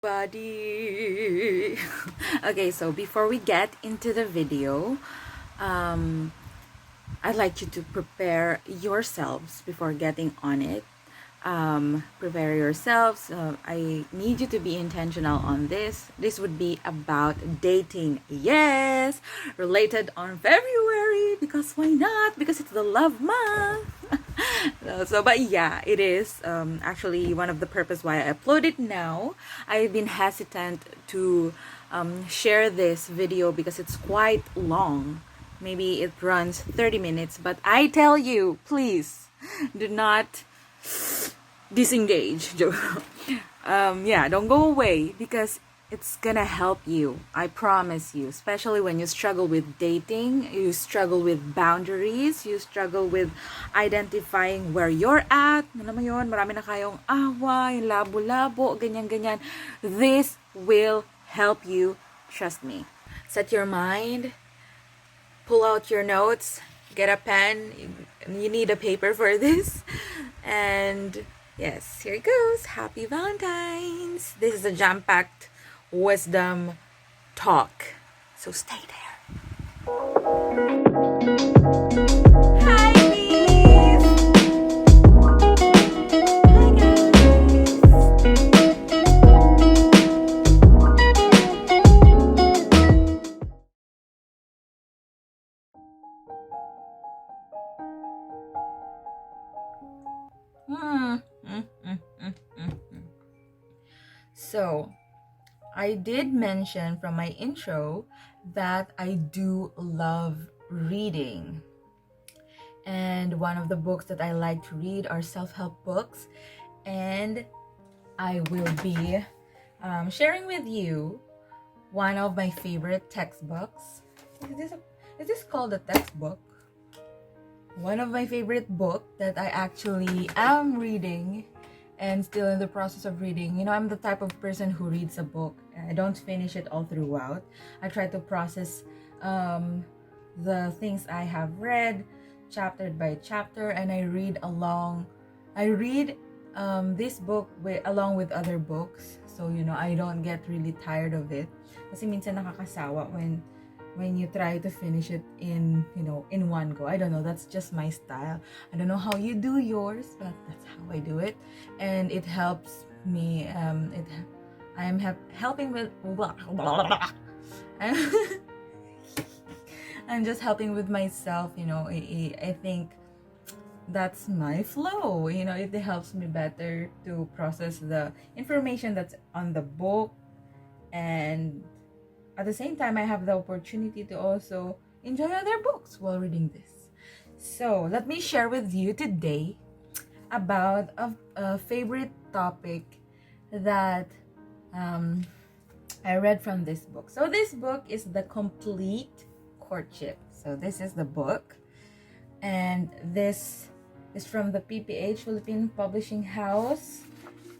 Buddy. Okay, so before we get into the video, I'd like you to prepare yourselves before getting on it. Prepare yourselves. I need you to be intentional on this. This would be about dating. Yes, related on February because why not? Because it's the love month. But yeah, it is actually one of the purpose why I upload it now. I've been hesitant to share this video because it's quite long. Maybe it runs 30 minutes, but I tell you, please do not disengage. Yeah, don't go away because it's gonna help you. I promise you, especially when you struggle with dating, you struggle with boundaries, you struggle with identifying where you're at. Alam mo yun, marami na kayong away, labo-labo, ganyan-ganyan. This will help you, trust me. Set your mind, pull out your notes, get a pen. You need a paper for this. And yes, here it goes. Happy Valentine's. This is a jam-packed wisdom talk. So stay there. Hi, bees. Hi, guys. So, I did mention from my intro that I do love reading. And one of the books that I like to read are self-help books. And I will be sharing with you one of my favorite textbooks. Is this called a textbook? One of my favorite book that I actually am reading and still in the process of reading. You know, I'm the type of person who reads a book. I don't finish it all throughout. I try to process the things I have read chapter by chapter, and I read this book along with other books. So, you know, I don't get really tired of it. Kasi minsan nakakasawa when you try to finish it in one go. I don't know, that's just my style. I don't know how you do yours, but that's how I do it, and it helps me. I'm helping with I'm just helping with myself, you know. I think that's my flow, you know. It helps me better to process the information that's on the book, and at the same time, I have the opportunity to also enjoy other books while reading this. So, let me share with you today about a favorite topic that I read from this book. So, this book is The Complete Courtship. So, this is the book. And this is from the PPH, Philippine Publishing House.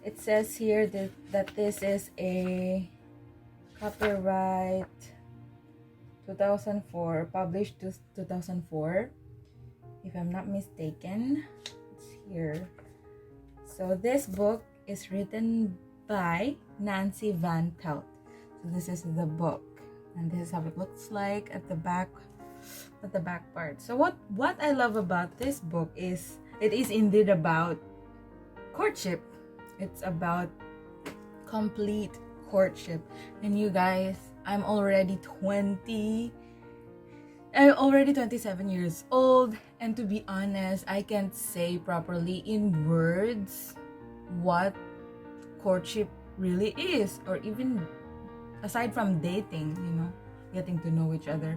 It says here that this is a copyright 2004, published 2004, if I'm not mistaken. It's here. So this book is written by Nancy Van Pelt. So this is the book, and this is how it looks like at the back part. So what I love about this book is it is indeed about courtship. It's about complete courtship. And you guys, I'm already 27 years old, and to be honest, I can't say properly in words what courtship really is, or even aside from dating, you know, getting to know each other.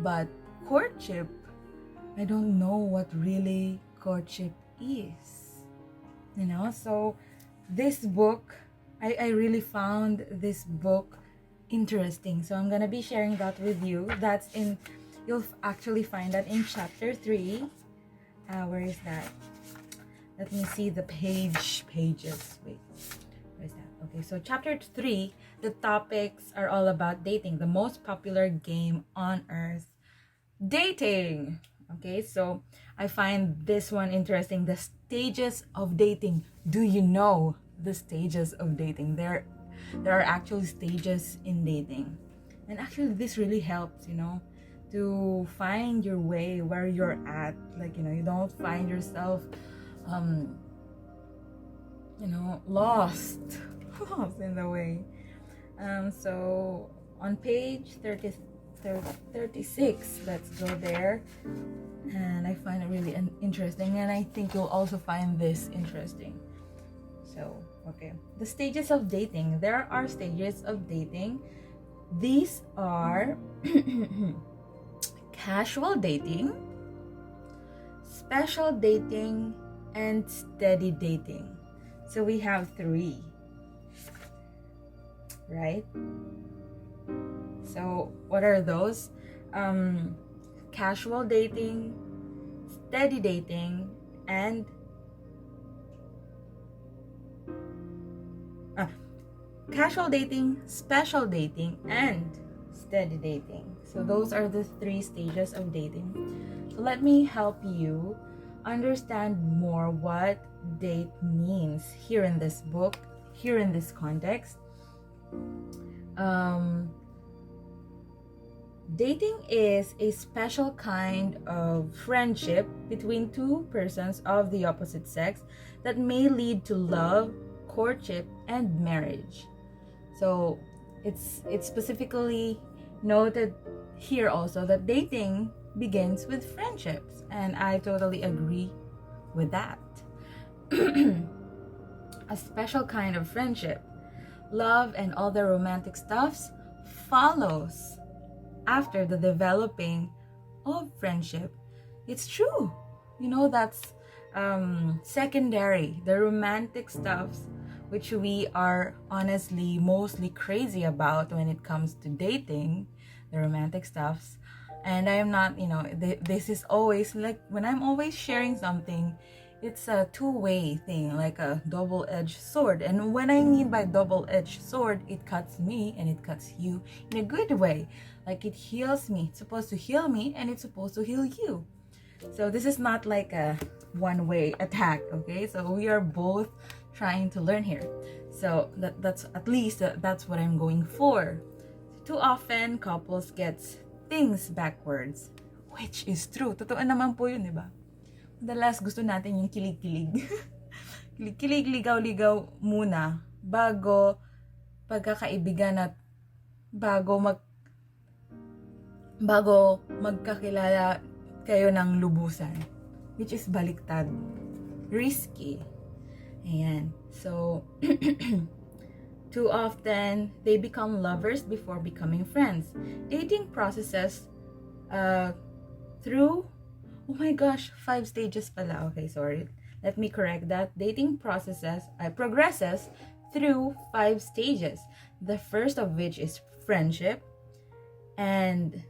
But courtship, I don't know what really courtship is, you know. So this book, I really found this book interesting. So I'm gonna be sharing that with you. You'll actually find that in chapter 3. Where is that? Let me see the pages. Wait, where is that? Okay, so chapter 3, the topics are all about dating, the most popular game on earth, dating. Okay, so I find this one interesting. The stages of dating. Do you know the stages of dating? there are actually stages in dating. And actually this really helps, you know, to find your way where you're at. Like, you know, you don't find yourself you know, lost lost in the way. So on page 36, let's go there. And I find it really interesting, and I think you'll also find this interesting. So, okay, the stages of dating. There are stages of dating. These are casual dating, special dating, and steady dating. So we have 3, right? So what are those? Casual dating, steady dating, and casual dating, special dating, and steady dating. So those are the 3 stages of dating. So let me help you understand more what date means here in this book, here in this context. Dating is a special kind of friendship between 2 persons of the opposite sex that may lead to love, courtship, and marriage. So it's specifically noted here also that dating begins with friendships, and I totally agree with that. A special kind of friendship, love and all the romantic stuffs follows after the developing of friendship. It's true, you know, that's secondary. The romantic stuffs, which we are honestly mostly crazy about when it comes to dating, the romantic stuffs. And I am not, you know, this is always like when I'm always sharing something, it's a two-way thing, like a double-edged sword. And when I mean by double-edged sword, it cuts me and it cuts you in a good way. Like it heals me. It's supposed to heal me and it's supposed to heal you. So this is not like a one-way attack, okay? So we are both trying to learn here. So that's at least that's what I'm going for. Too often, couples get things backwards, which is true. Totoo naman po yun, di ba? Madalas gusto natin yung kilig-kilig. Kilig-kilig, ligaw-ligaw muna bago pagkakaibigan at bago magkakilala kayo ng lubusan, which is baliktad. Risky. Ayan. So, too often, they become lovers before becoming friends. Dating processes through, oh my gosh, 5 stages pala. Okay, sorry. Let me correct that. Dating progresses through 5 stages. The first of which is friendship. And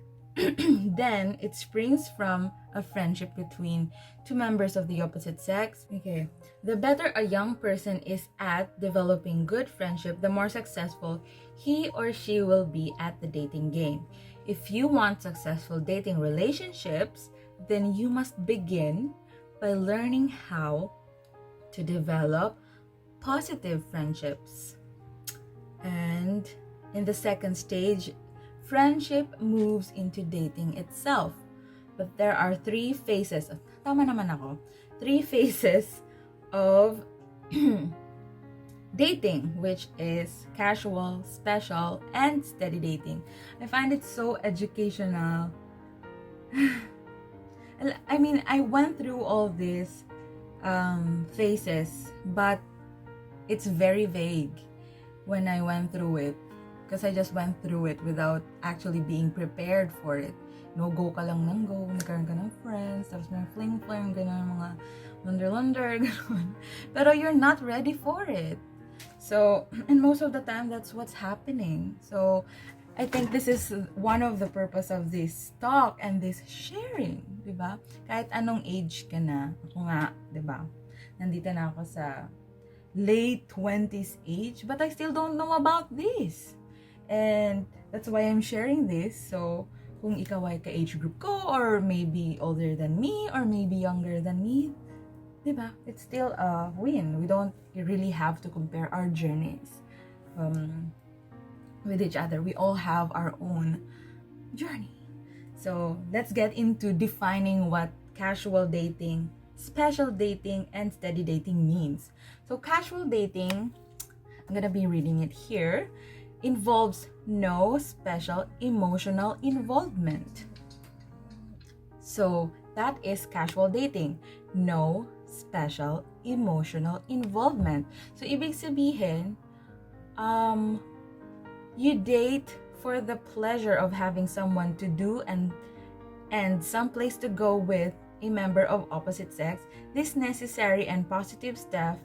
then it springs from a friendship between 2 members of the opposite sex. Okay. The better a young person is at developing good friendship, the more successful he or she will be at the dating game. If you want successful dating relationships, then you must begin by learning how to develop positive friendships. And in the second stage, friendship moves into dating itself. But there are 3 phases. Tama naman ako. 3 phases of dating, which is casual, special, and steady dating. I find it so educational. I mean, I went through all these phases, but it's very vague when I went through it. Because I just went through it without actually being prepared for it. No, go ka lang ng go, nagkaroon ka ng friends, tapos may fling-fling, gano'n, mga lunder-lunder, gano'n. Pero you're not ready for it. So, and most of the time, that's what's happening. So, I think this is one of the purpose of this talk and this sharing, di ba? Kahit anong age ka na, ako nga, di ba? Nandito na ako sa late 20s age, but I still don't know about this. And that's why I'm sharing this. So, kung ikaw ay ka-age group ko, or maybe older than me, or maybe younger than me, diba? It's still a win. We don't really have to compare our journeys. with each other. We all have our own journey. So let's get into defining what casual dating, special dating, and steady dating means. So casual dating, I'm gonna be reading it here, involves no special emotional involvement. So that is casual dating. No special emotional involvement. So ibig sabihin, you date for the pleasure of having someone to do and some place to go with a member of opposite sex. This necessary and positive step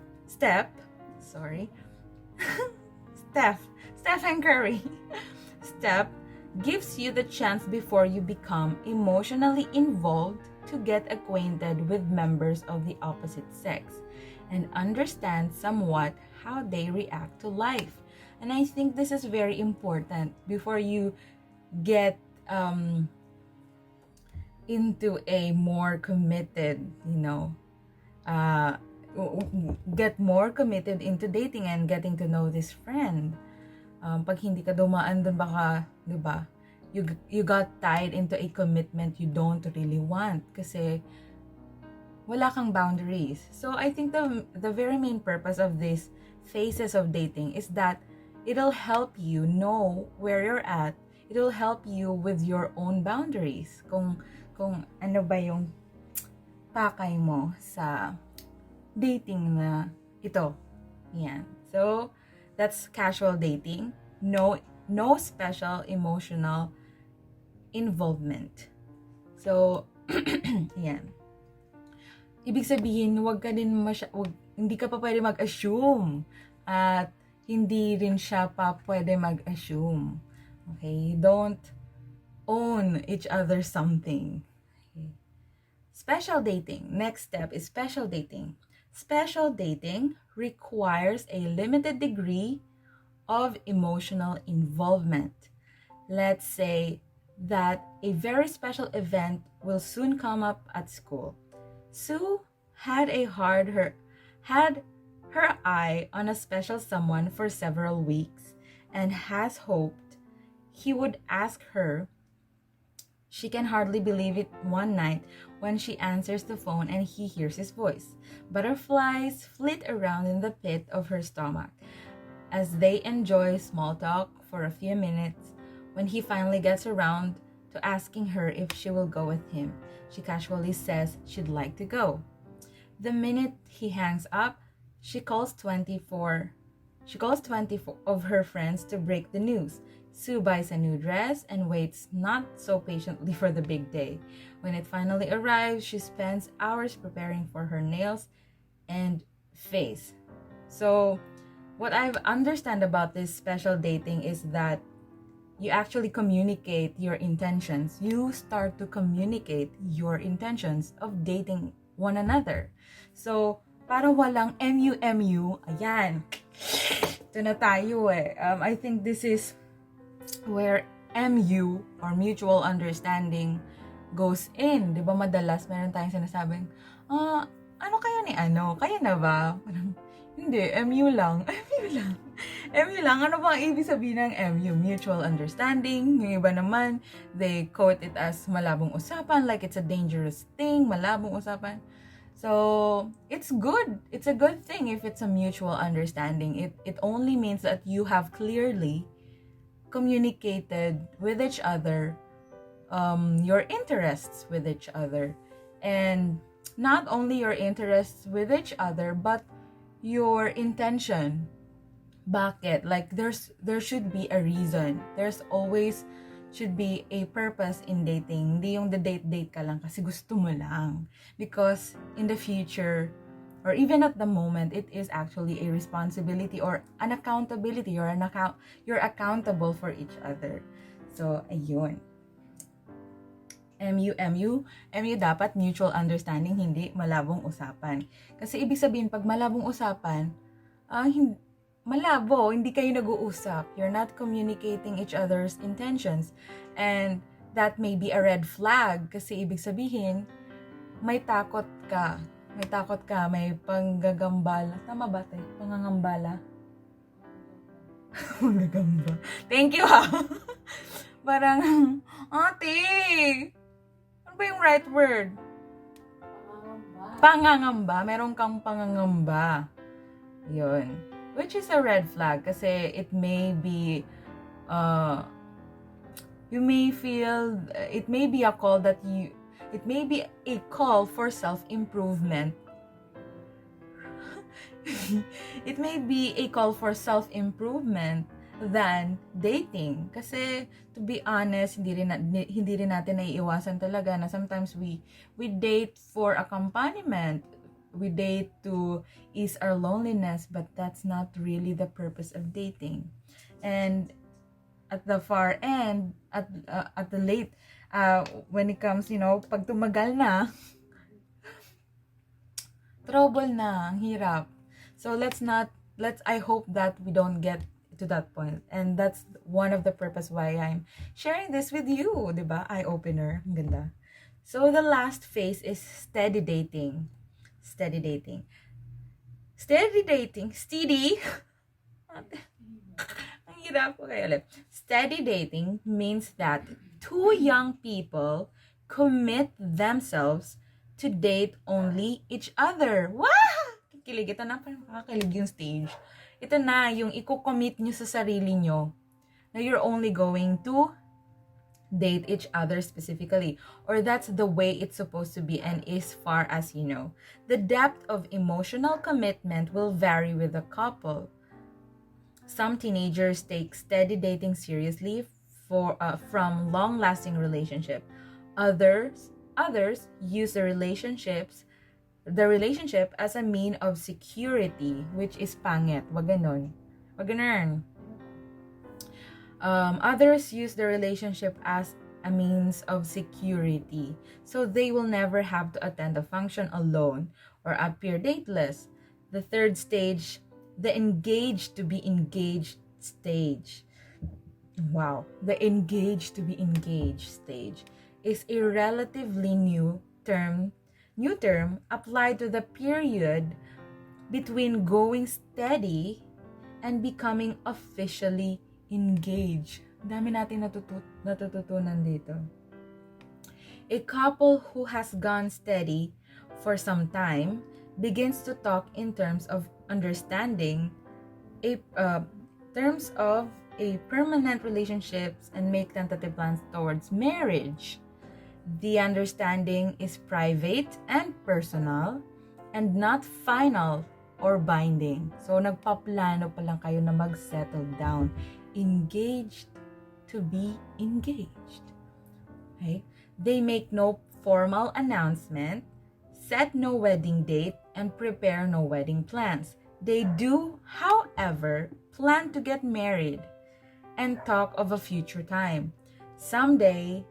Stephen Curry step gives you the chance before you become emotionally involved to get acquainted with members of the opposite sex and understand somewhat how they react to life. And I think this is very important before you get into a more committed, get more committed into dating and getting to know this friend. Pag hindi ka dumaan dun, baka, di ba, you got tied into a commitment you don't really want kasi wala kang boundaries. So I think the very main purpose of these phases of dating is that it'll help you know where you're at. It'll help you with your own boundaries. Kung ano ba yung pakay mo sa dating na ito. Yan. So, that's casual dating. No special emotional involvement. So, yan. Ibig sabihin, hindi ka pa pwede mag-assume. At hindi rin siya pa pwede mag-assume. Okay? Don't own each other something. Okay. Special dating. Next step is special dating. Special dating requires a limited degree of emotional involvement. Let's say that a very special event will soon come up at school. Sue had her eye on a special someone for several weeks and has hoped he would ask her. She can hardly believe it one night when she answers the phone and he hears his voice. Butterflies flit around in the pit of her stomach as they enjoy small talk for a few minutes. When he finally gets around to asking her if she will go with him, she casually says she'd like to go. The minute he hangs up, she calls 24 of her friends to break the news. Sue buys a new dress and waits not so patiently for the big day. When it finally arrives, she spends hours preparing for her nails and face. So, what I understand about this special dating is that you actually communicate your intentions. You start to communicate your intentions of dating one another. So, para walang MU, ayan. Ito na tayo eh. I think this is where MU or mutual understanding goes in. Di ba madalas meron tayong sinasabing, ano kayo ni ano? Kaya na ba? Parang, hindi, MU lang. MU lang. Ano ba ang ibig sabihin ng MU? Mutual understanding. Yung iba naman, they quote it as malabong usapan, like it's a dangerous thing, malabong usapan. So, it's good. It's a good thing if it's a mutual understanding. It only means that you have clearly communicated with each other, your interests with each other. And not only your interests with each other, but your intention. Bakit? Like, there should be a reason. There's always should be a purpose in dating. Hindi yung date ka lang kasi gusto mo lang. Because in the future, or even at the moment, it is actually a responsibility or an accountability. You're accountable for each other. So, ayun. MU dapat mutual understanding, hindi malabong usapan. Kasi ibig sabihin, pag malabong usapan, malabo, hindi kayo nag-uusap. You're not communicating each other's intentions. And that may be a red flag kasi ibig sabihin, may takot ka, may panggagambala. Tama ba tayo? Pangangambala? Magagamba. Thank you ha. Parang, ate, ano ba yung right word? Pangangamba. Meron kang pangangamba. Yun. Which is a red flag kasi it may be, you may feel, it may be a call that you, it may be a call for self-improvement. It may be a call for self-improvement than dating. Kasi, to be honest, hindi rin natin naiiwasan talaga na sometimes we date for accompaniment. We date to ease our loneliness, but that's not really the purpose of dating. And at the far end, at the late, when it comes, pag tumagal na, trouble na, ang hirap. So I hope that we don't get to that point. And that's one of the purpose why I'm sharing this with you, diba? Eye-opener, ang ganda. So the last phase is steady dating. Steady dating. Steady dating. Steady. Ang hirap ko kayo ulit. Steady dating means that two young people commit themselves to date only each other. Wow! Kikilig. Ito na, parang kakakilig yung stage. Ito na, yung i-commit nyo sa sarili nyo na you're only going to date each other specifically. Or that's the way it's supposed to be and as far as you know. The depth of emotional commitment will vary with the couple. Some teenagers take steady dating seriously from long-lasting relationship. Others use the relationship as a mean of security, which is pangit. Wag ganon. Wag ganon. Others use the relationship as a means of security, so they will never have to attend a function alone or appear dateless. The third stage, the engaged to be engaged stage. Wow, the engaged to be engaged stage is a relatively new term applied to the period between going steady and becoming officially engaged. Dami natin natututunan dito. A couple who has gone steady for some time begins to talk in terms of understanding terms of a permanent relationships and make tentative plans towards marriage. The understanding is private and personal and not final or binding. So, nagpaplano pa lang kayo na mag-settle down. Engaged to be engaged. Okay? They make no formal announcement, set no wedding date, and prepare no wedding plans. They do, however, plan to get married and talk of a future time. Someday,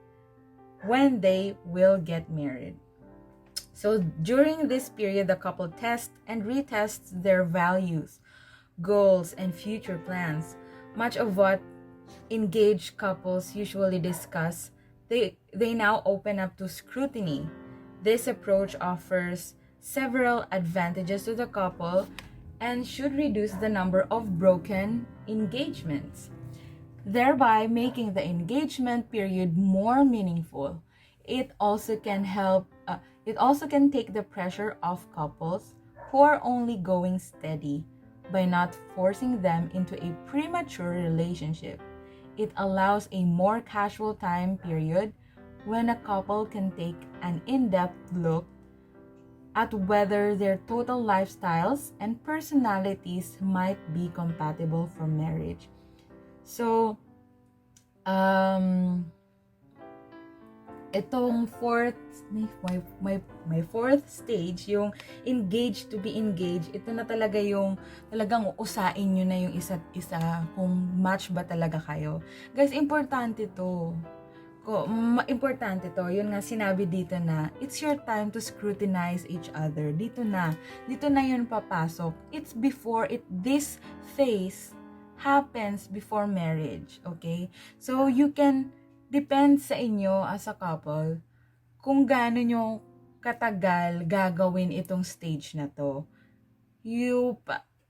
when they will get married. So during this period, the couple tests and retests their values, goals, and future plans. Much of what engaged couples usually discuss, they now open up to scrutiny. This approach offers several advantages to the couple and should reduce the number of broken engagements, thereby making the engagement period more meaningful. It also can take the pressure off couples who are only going steady by not forcing them into a premature relationship. It allows a more casual time period when a couple can take an in-depth look at whether their total lifestyles and personalities might be compatible for marriage. So, itong my fourth stage, yung engaged to be engaged, ito na talaga yung talagang uusain nyo na yung isa't isa kung match ba talaga kayo. Guys, importante to. Importante to. Yun nga sinabi dito na it's your time to scrutinize each other. Dito na yun papasok. It's before this phase happens before marriage, okay? So, you can depend sa inyo as a couple kung gaano nyo katagal gagawin itong stage na to.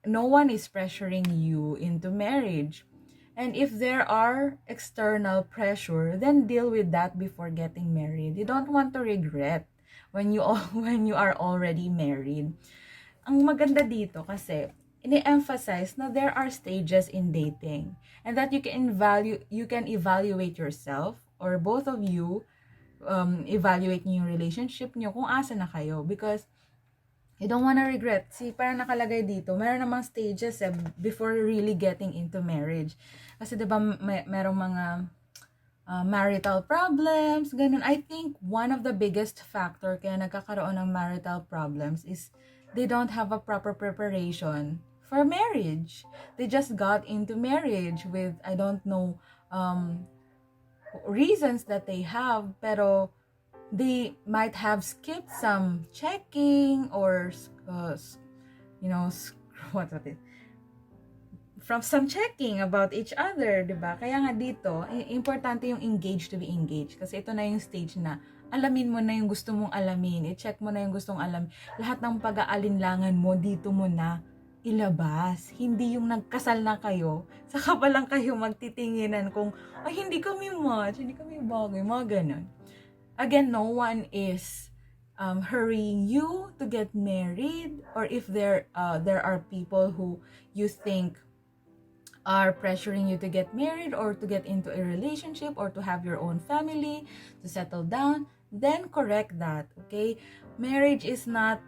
no one is pressuring you into marriage. And if there are external pressure, then deal with that before getting married. You don't want to regret when you when you are already married. Ang maganda dito kasi ini-emphasize na there are stages in dating and that you can evaluate yourself or both of you evaluate niyo yung relationship niyo kung asa na kayo, because you don't wanna regret. See, parang nakalagay dito, meron namang stages before really getting into marriage. Kasi diba, merong mga marital problems, ganun. I think one of the biggest factor kaya nagkakaroon ng marital problems is they don't have a proper preparation for marriage. They just got into marriage with, I don't know, reasons that they have, pero they might have skipped some checking or what's it? From some checking about each other, 'di ba? Kaya nga dito, importante yung engaged to be engaged kasi ito na yung stage na alamin mo na yung gusto mong alamin, i-check mo na yung gustong alamin. Lahat ng pag-aalinlangan mo dito mo na ilabas. Hindi yung nagkasal na kayo, saka pa lang kayo magtitinginan kung ay hindi kami match, hindi kami bagay, mga ganun. Again, no one is hurrying you to get married, or if there are people who you think are pressuring you to get married or to get into a relationship or to have your own family, to settle down, then correct that, okay? Marriage is not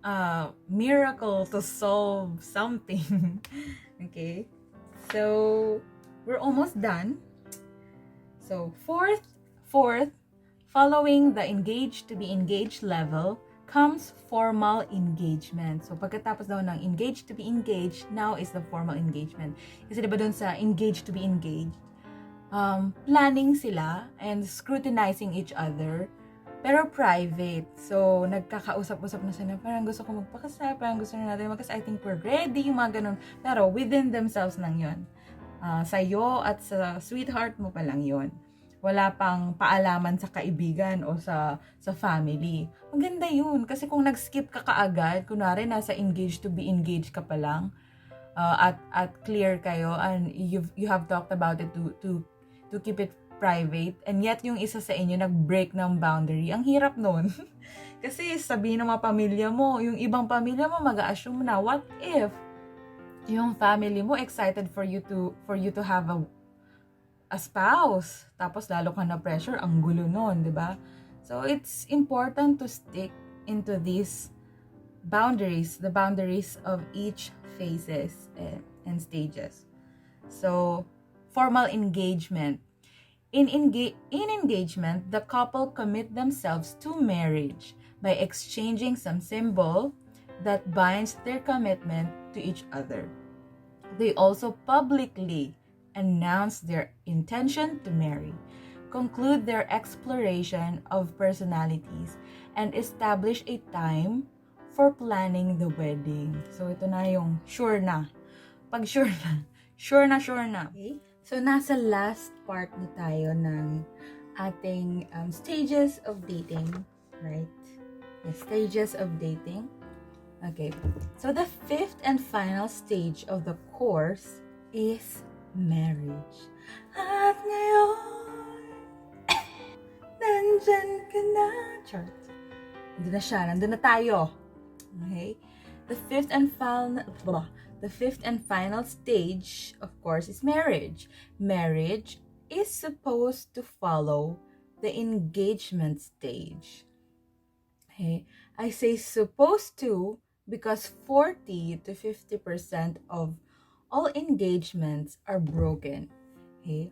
a miracle to solve something, okay? So, we're almost done. So, fourth, following the engaged to be engaged level comes formal engagement. So, pagkatapos daw ng engaged to be engaged, now is the formal engagement. Kasi diba dun sa engaged to be engaged, planning sila and scrutinizing each other, pero private. So, nagkakausap-usap na sila, parang gusto ko magpakasal, parang gusto na natin magkasal, I think we're ready, yung mga ganun. Pero within themselves lang yun. Sa'yo at sa sweetheart mo pa lang yun. Wala pang paalaman sa kaibigan o sa family. Maganda yun. Kasi kung nag-skip ka kaagad, kunwari nasa engaged to be engaged ka pa lang, at clear kayo, and you have talked about it to keep it private, and yet yung isa sa inyo nag-break ng boundary, ang hirap nun. Kasi sabihin ng mga pamilya mo, yung ibang pamilya mo mag-a-assume na, what if yung family mo excited for you to have a spouse, tapos lalo ka na pressure, ang gulo nun, di ba? So it's important to stick into these boundaries, the boundaries of each phases and stages. So formal engagement. In engagement, the couple commit themselves to marriage by exchanging some symbol that binds their commitment to each other. They also publicly announce their intention to marry, conclude their exploration of personalities, and establish a time for planning the wedding. So, ito na yung sure na. Pag sure na. Sure na. Okay? So, nasa last part na tayo ng ating stages of dating, right? The stages of dating. Okay. So, the fifth and final stage of the course is marriage. At ngayon, nandyan ka na. Chart. Nandun na tayo. Okay? The fifth and final stage, of course, is marriage. Marriage is supposed to follow the engagement stage. Okay? I say supposed to because 40 to 50% of all engagements are broken. Okay?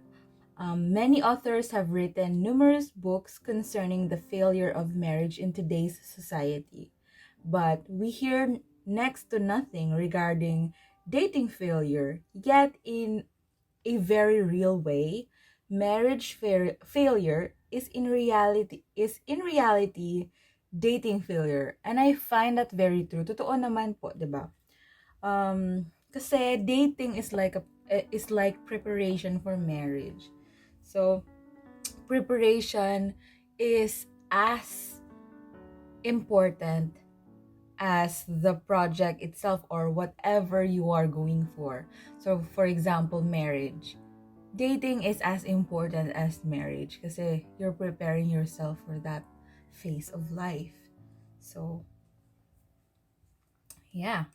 Many authors have written numerous books concerning the failure of marriage in today's society. But we hear next to nothing regarding dating failure. Yet in a very real way, marriage failure is in reality dating failure. And I find that very true. Totoo naman po, 'di ba? Kasi dating is like preparation for marriage. So preparation is as important as the project itself or whatever you are going for. So, for example, marriage. Dating is as important as marriage kasi you're preparing yourself for that phase of life. So, yeah.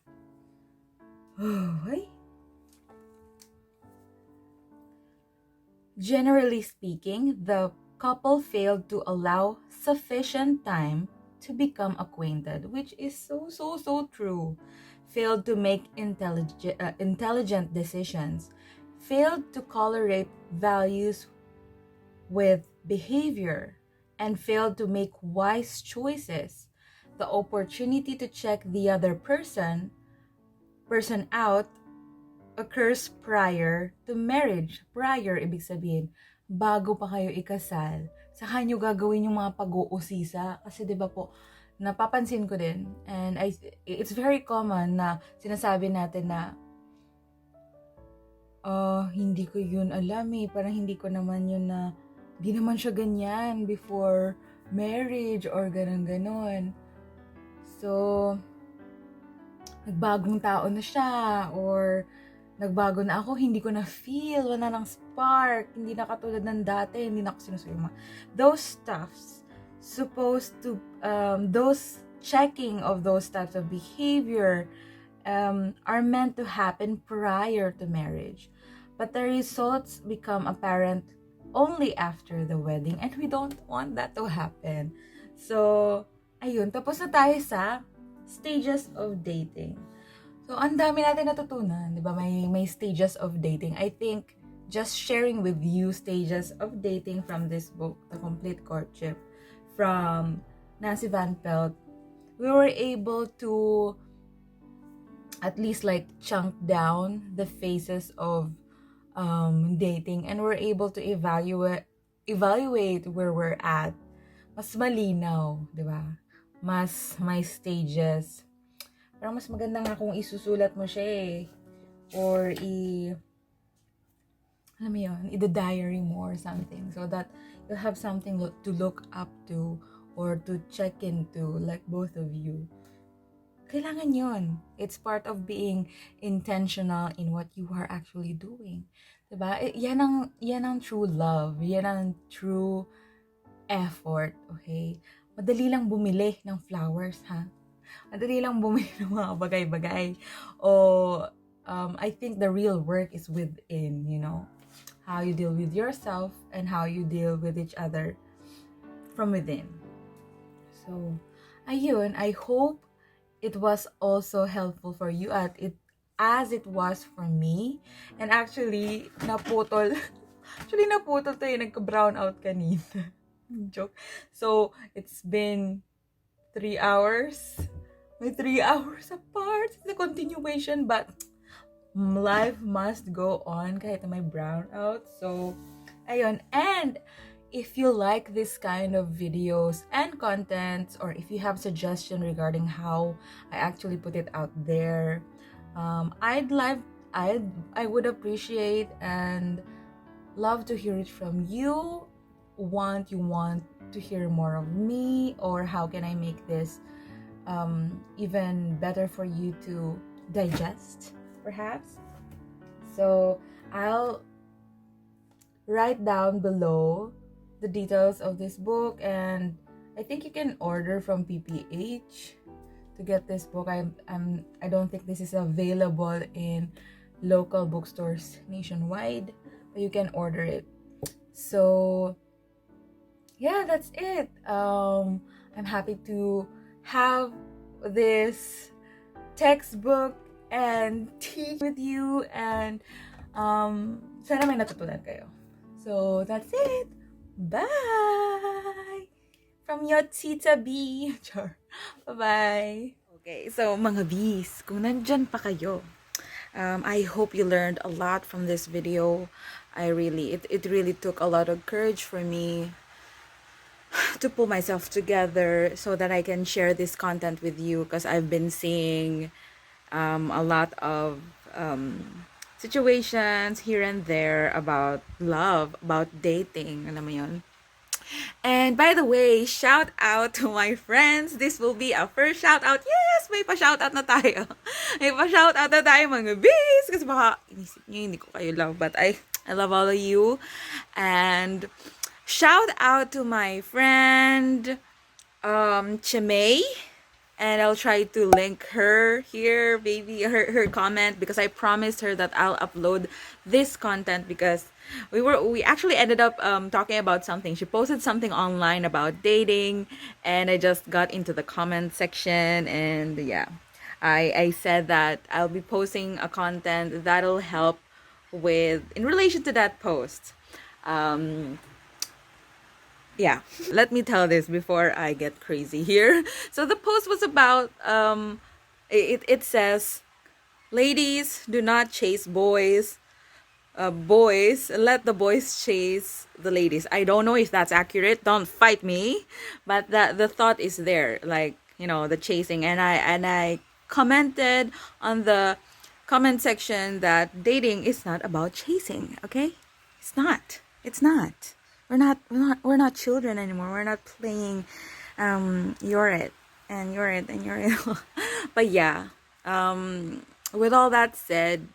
Generally speaking, the couple failed to allow sufficient time to become acquainted, which is so true. Failed to make intelligent decisions, failed to correlate values with behavior, and failed to make wise choices. The opportunity to check the other person out occurs prior to marriage. Prior, ibig sabihin, bago pa kayo ikasal, saka nyo gagawin yung mga pag-uusisa. Kasi 'di ba po, napapansin ko din, and it's very common na sinasabi natin na, hindi ko yun alam eh. Parang hindi ko naman yun na, di naman siya ganyan before marriage or ganun-ganon. So, nagbagong tao na siya or nagbago na ako, hindi ko na feel, wala nang spark, hindi na katulad ng dati, hindi na ako sinusuyo. Those stuffs, those checking of those types of behavior are meant to happen prior to marriage. But the results become apparent only after the wedding, and we don't want that to happen. So, ayun, tapos na tayo sa stages of dating. So, ang dami natin natutunan, di ba? May stages of dating. I think just sharing with you stages of dating from this book, The Complete Courtship, from Nancy Van Pelt, we were able to at least like chunk down the phases of dating, and we're able to evaluate where we're at. Mas malinaw, di ba? Mas may stages. Parang mas maganda nga kung isusulat mo siya eh. Or alam mo yun, i-diary mo or something. So that you'll have something to look up to or to check into, like both of you. Kailangan yun. It's part of being intentional in what you are actually doing. Diba? Yan ang true love. Yan ang true effort. Okay? Madali lang bumili ng flowers, ha? Madali lang bumili ng mga bagay-bagay. I think the real work is within, you know? How you deal with yourself and how you deal with each other from within. So, ayun, I hope it was also helpful for you as it was for me. And actually, naputol to eh. Nagka-brown out kanina. Joke. So, it's been 3 hours. May 3 hours apart. It's a continuation, but life must go on kahit na may brown out. So, ayun. And if you like this kind of videos and contents, or if you have suggestion regarding how I actually put it out there, I would appreciate and love to hear it from you. You want to hear more of me, or how can I make this even better for you to digest, perhaps? So I'll write down below the details of this book, and I think you can order from PPH to get this book. I don't think this is available in local bookstores nationwide, but you can order it. So yeah, that's it. I'm happy to have this textbook and teach with you, and sana may natutunan kayo. So that's it. Bye! From your Tita B. Char. Bye-bye. Okay, so mga Bs, kung nandyan pa kayo, I hope you learned a lot from this video. It really took a lot of courage for me to pull myself together so that I can share this content with you, because I've been seeing a lot of situations here and there about love, about dating, alam mo yun. And by the way, shout out to my friends. This will be our first shout out. Yes, may pa-shout out na tayo. May pa-shout out na tayo mga bees. Kasi baka inisip nyo hindi ko kayo love. But I love all of you. And shout out to my friend Chimay. And I'll try to link her here, maybe her comment, because I promised her that I'll upload this content, because we actually ended up talking about something. She posted something online about dating, and I just got into the comment section, and yeah, I said that I'll be posting a content that'll help with in relation to that post. Yeah, let me tell this before I get crazy here. So the post was about it says, ladies, do not chase boys. Boys, let the boys chase the ladies. I don't know if that's accurate. Don't fight me, but the thought is there, like, you know, the chasing. And I commented on the comment section that dating is not about chasing. Okay, it's not. It's not. We're not children anymore. We're not playing you're it and you're it and you're it. But yeah, with all that said,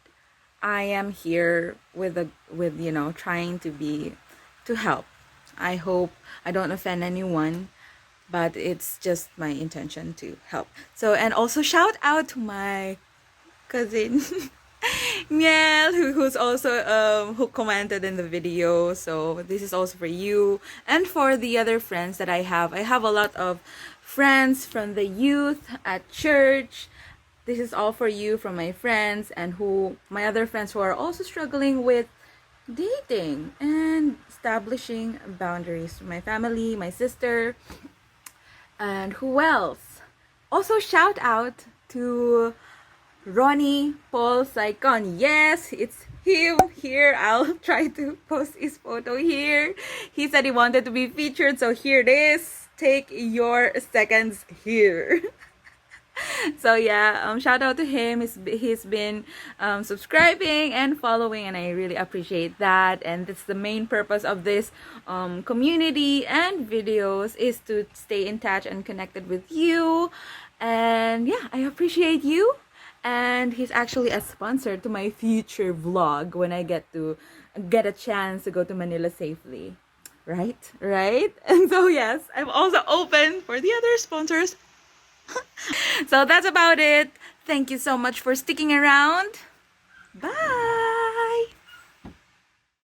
I am here with you know, trying to help. I hope I don't offend anyone, but it's just my intention to help. So, and also shout out to my cousin Miel, who's also who commented in the video. So this is also for you and for the other friends that I have. I have a lot of friends from the youth at church. This is all for you from my friends and who my other friends who are also struggling with dating and establishing boundaries. My family, my sister, and who else? Also shout out to Ronnie Paul Saicon. Yes, it's him here. I'll try to post his photo here. He said he wanted to be featured, so here it is. Take your seconds here. So yeah, shout out to him. He's been subscribing and following, and I really appreciate that. And that's the main purpose of this community and videos, is to stay in touch and connected with you. And yeah, I appreciate you. And he's actually a sponsor to my future vlog when I get a chance to go to Manila safely. Right? And so yes, I'm also open for the other sponsors. So that's about it. Thank you so much for sticking around. Bye!